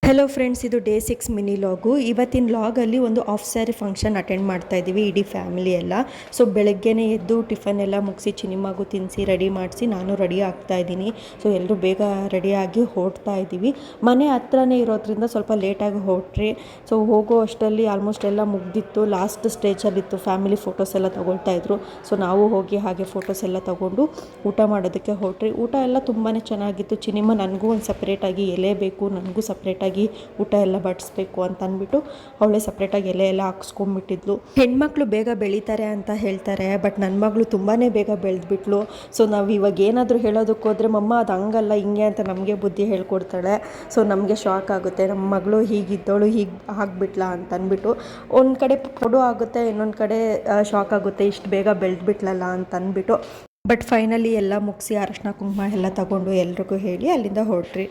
Hello friends, ಇದು day 6 mini ಲಾಗು. ಇವತ್ತಿನ ಲಾಗಲ್ಲಿ ಒಂದು ಆಫ್ ಸ್ಯಾರಿ ಫಂಕ್ಷನ್ ಅಟೆಂಡ್ ಮಾಡ್ತಾ ಇದ್ದೀವಿ ಇಡೀ ಫ್ಯಾಮಿಲಿ ಎಲ್ಲ. ಸೊ ಬೆಳಗ್ಗೆನೇ ಎದ್ದು ಟಿಫನ್ ಎಲ್ಲ ಮುಗಿಸಿ ಚಿನಿಮಾಗೂ ತಿನ್ನಿಸಿ ರೆಡಿ ಮಾಡಿಸಿ ನಾನು ರೆಡಿ ಆಗ್ತಾ ಇದ್ದೀನಿ. ಸೊ ಎಲ್ಲರೂ ಬೇಗ ರೆಡಿಯಾಗಿ ಹೊರಡ್ತಾ ಇದ್ದೀವಿ. ಮನೆ ಹತ್ರನೇ ಇರೋದ್ರಿಂದ ಸ್ವಲ್ಪ ಲೇಟಾಗಿ ಹೊರಟ್ರಿ. ಸೊ ಹೋಗೋ ಅಷ್ಟರಲ್ಲಿ ಆಲ್ಮೋಸ್ಟ್ ಎಲ್ಲ ಮುಗ್ದಿತ್ತು. ಲಾಸ್ಟ್ ಸ್ಟೇಜಲ್ಲಿತ್ತು, ಫ್ಯಾಮಿಲಿ ಫೋಟೋಸ್ ಎಲ್ಲ ತೊಗೊಳ್ತಾ ಇದ್ರು. ಸೊ ನಾವು ಹೋಗಿ ಹಾಗೆ ಫೋಟೋಸ್ ಎಲ್ಲ ತೊಗೊಂಡು ಊಟ ಮಾಡೋದಕ್ಕೆ ಹೊರಟ್ರಿ. ಊಟ ಎಲ್ಲ ತುಂಬಾ ಚೆನ್ನಾಗಿತ್ತು. ಚಿನಿಮ ನನಗೂ ಒಂದು ಸಪ್ರೇಟಾಗಿ ಎಲೆ ಬೇಕು, ನನಗೂ ಸಪ್ರೇಟಾಗಿ ಊಟ ಎಲ್ಲ ಬಡಿಸ್ಬೇಕು ಅಂತ ಅಂದ್ಬಿಟ್ಟು ಅವಳೇ ಸಪ್ರೇಟಾಗಿ ಎಲೆ ಎಲ್ಲ ಹಾಕ್ಸ್ಕೊಂಡ್ಬಿಟ್ಟಿದ್ಲು. ಹೆಣ್ಮಕ್ಳು ಬೇಗ ಬೆಳೀತಾರೆ ಅಂತ ಹೇಳ್ತಾರೆ, ಬಟ್ ನನ್ನ ಮಗಳು ತುಂಬಾ ಬೇಗ ಬೆಳೆದ್ಬಿಟ್ಲು. ಸೊ ನಾವು ಇವಾಗ ಏನಾದರೂ ಹೇಳೋದಕ್ಕೆ ಹೋದರೆ ಮಮ್ಮ ಅದು ಹಂಗಲ್ಲ ಹಿಂಗೆ ಅಂತ ನಮಗೆ ಬುದ್ಧಿ ಹೇಳ್ಕೊಡ್ತಾಳೆ. ಸೊ ನಮಗೆ ಶಾಕ್ ಆಗುತ್ತೆ, ನಮ್ಮ ಮಗಳು ಹೀಗಿದ್ದವಳು ಹೀಗೆ ಆಗಿಬಿಟ್ಲಾ ಅಂತ ಅಂದ್ಬಿಟ್ಟು. ಒಂದು ಕಡೆ ಪ್ರೌಡು ಆಗುತ್ತೆ, ಇನ್ನೊಂದು ಕಡೆ ಶಾಕ್ ಆಗುತ್ತೆ, ಇಷ್ಟು ಬೇಗ ಬೆಳೆದ್ಬಿಟ್ಲಲ್ಲ ಅಂತ ಅಂದ್ಬಿಟ್ಟು. ಬಟ್ ಫೈನಲಿ ಎಲ್ಲ ಮುಗಿಸಿ ಅರಶಿನ ಕುಂಕುಮ ಎಲ್ಲ ತಗೊಂಡು ಎಲ್ರಿಗೂ ಹೇಳಿ ಅಲ್ಲಿಂದ ಹೊರಟ್ರಿ.